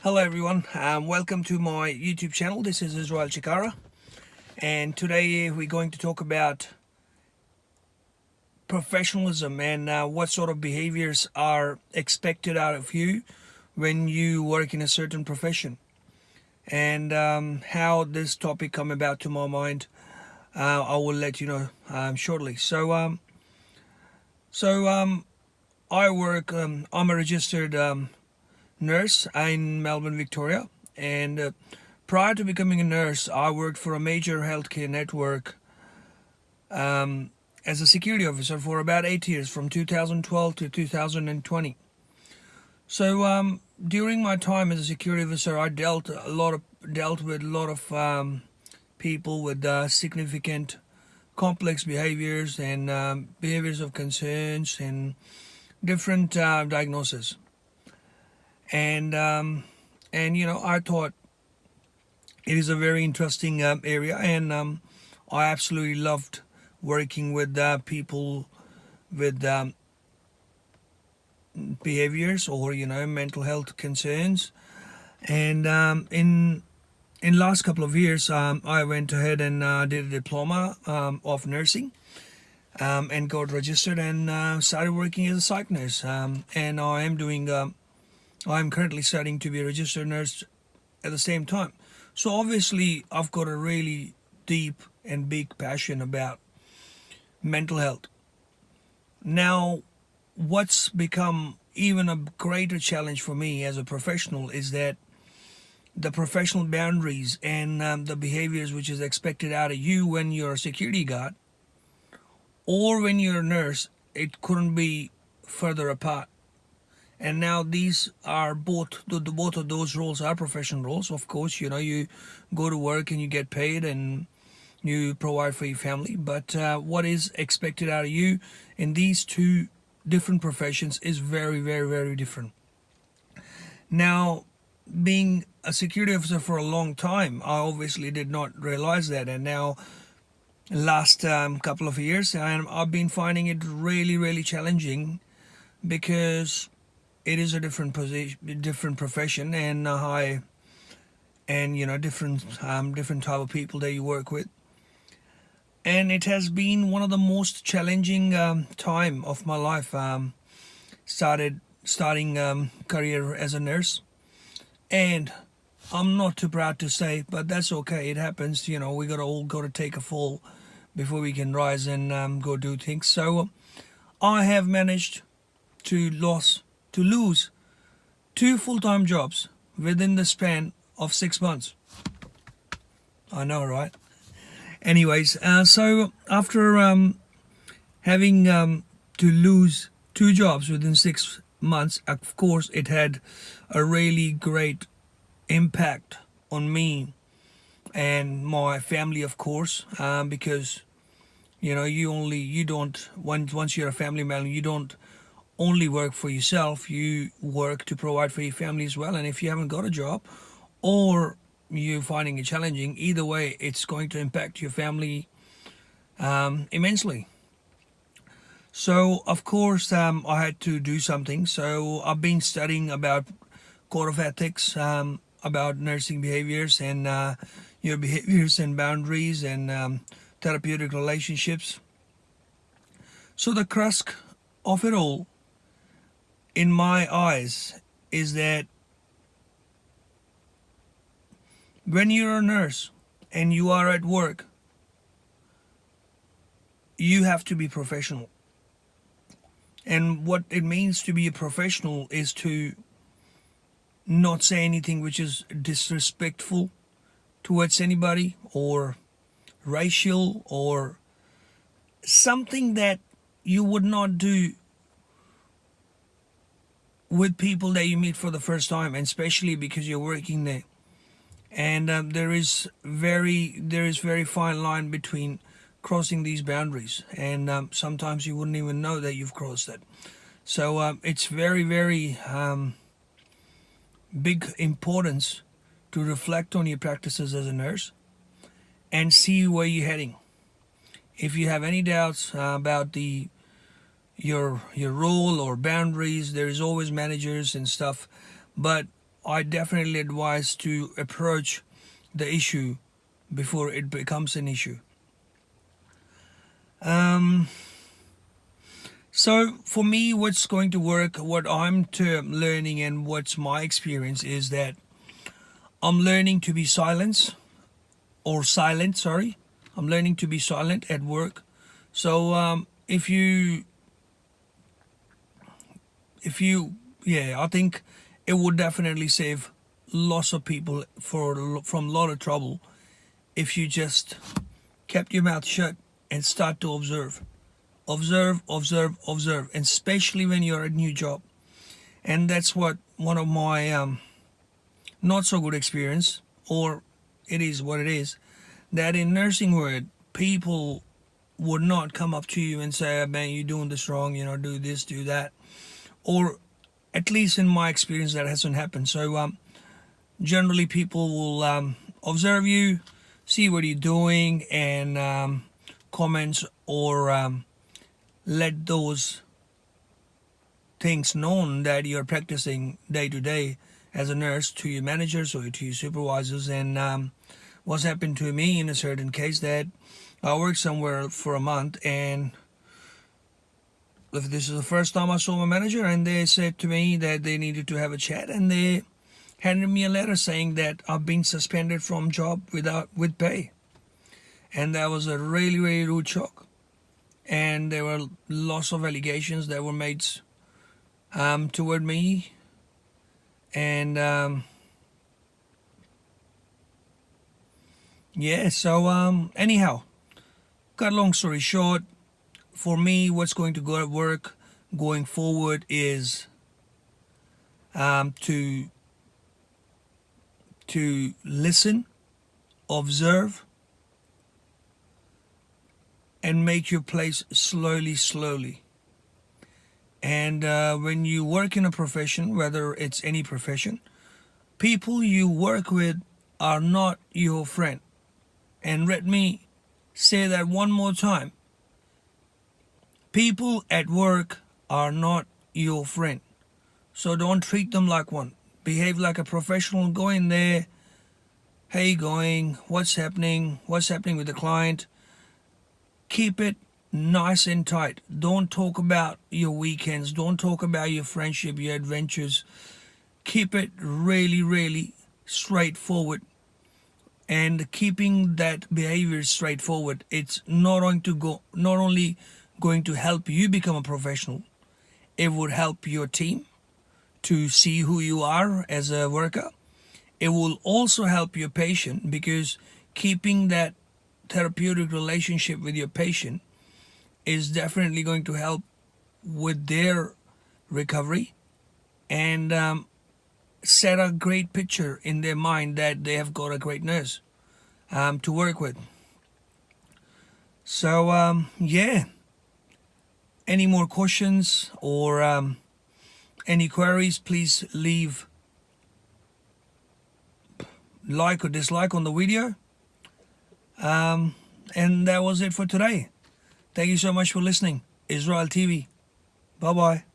Hello everyone, welcome to my YouTube channel. This is Israel Chikara, and today we're going to talk about professionalism and what sort of behaviors are expected out of you when you work in a certain profession, and how this topic come about to my mind. I will let you know shortly. So I work. I'm a registered nurse in Melbourne, Victoria, and prior to becoming a nurse, I worked for a major healthcare network as a security officer for about 8 years, from 2012 to 2020. So during my time as a security officer, I dealt with a lot of people with significant complex behaviors and behaviors of concerns and different diagnoses. And I thought it is a very interesting area, and I absolutely loved working with people with behaviors or mental health concerns. And in last couple of years, I went ahead and did a diploma of nursing, and got registered and started working as a psych nurse. And I'm currently studying to be a registered nurse at the same time. So obviously, I've got a really deep and big passion about mental health. Now, what's become even a greater challenge for me as a professional is that the professional boundaries and the behaviors which is expected out of you when you're a security guard or when you're a nurse, it couldn't be further apart. And now these are both of those roles are professional roles. Of course, you go to work and you get paid and you provide for your family. But what is expected out of you in these two different professions is very, very, very different. Now, being a security officer for a long time, I obviously did not realize that. And now, last couple of years, I've been finding it really, really challenging because it is a different position, different profession, and high, and different type of people that you work with. And it has been one of the most challenging time of my life. Starting career as a nurse, and I'm not too proud to say, but that's okay. It happens. We got to take a fall before we can rise and go do things. So I have managed to lose two full-time jobs within the span of 6 months. I know, right? Anyways, so after having to lose two jobs within 6 months, of course, it had a really great impact on me and my family, of course, because you don't once you're a family man, you don't only work for yourself, you work to provide for your family as well. And if you haven't got a job or you're finding it challenging, either way, it's going to impact your family immensely. So, of course, I had to do something. So, I've been studying about code of ethics, about nursing behaviors and your behaviors and boundaries and therapeutic relationships. So, the crux of it all, in my eyes, is that when you're a nurse and you are at work, you have to be professional. And what it means to be a professional is to not say anything which is disrespectful towards anybody or racial or something that you would not do with people that you meet for the first time, and especially because you're working there. And there is very fine line between crossing these boundaries, and sometimes you wouldn't even know that you've crossed it. So it's very big importance to reflect on your practices as a nurse and see where you're heading. If you have any doubts about your role or boundaries, there is always managers and stuff, but I definitely advise to approach the issue before it becomes an issue. So for me, what's going to work, what I'm learning and what's my experience is that I'm learning to be silent, sorry. I'm learning to be silent at work. So I think it would definitely save lots of people from a lot of trouble if you just kept your mouth shut and start to observe. Observe, observe, observe, and especially when you're at a new job. And that's what one of my not so good experience, or it is what it is, that in nursing world, people would not come up to you and say, man, you're doing this wrong, do this, do that. Or at least in my experience, that hasn't happened. So generally people will observe you, see what you're doing, and comments or let those things known that you're practicing day to day as a nurse to your managers or to your supervisors. And what's happened to me in a certain case, that I worked somewhere for a month, and this is the first time I saw my manager, and they said to me that they needed to have a chat, and they handed me a letter saying that I've been suspended from job with pay. And that was a really, really rude shock. And there were lots of allegations that were made toward me. And anyhow, cut a long story short, for me, what's going to go at work going forward is to listen, observe, and make your place slowly. And when you work in a profession, whether it's any profession, people you work with are not your friend. And let me say that one more time. People at work are not your friend. So don't treat them like one. Behave like a professional. Go in there. How you going? What's happening? What's happening with the client? Keep it nice and tight. Don't talk about your weekends. Don't talk about your friendship, your adventures. Keep it really, really straightforward. And keeping that behavior straightforward, it's not only going to help you become a professional, it would help your team to see who you are as a worker. It will also help your patient, because keeping that therapeutic relationship with your patient is definitely going to help with their recovery, and set a great picture in their mind that they have got a great nurse to work with. So any more questions or any queries, please leave like or dislike on the video. And that was it for today. Thank you so much for listening. Israel TV. Bye-bye.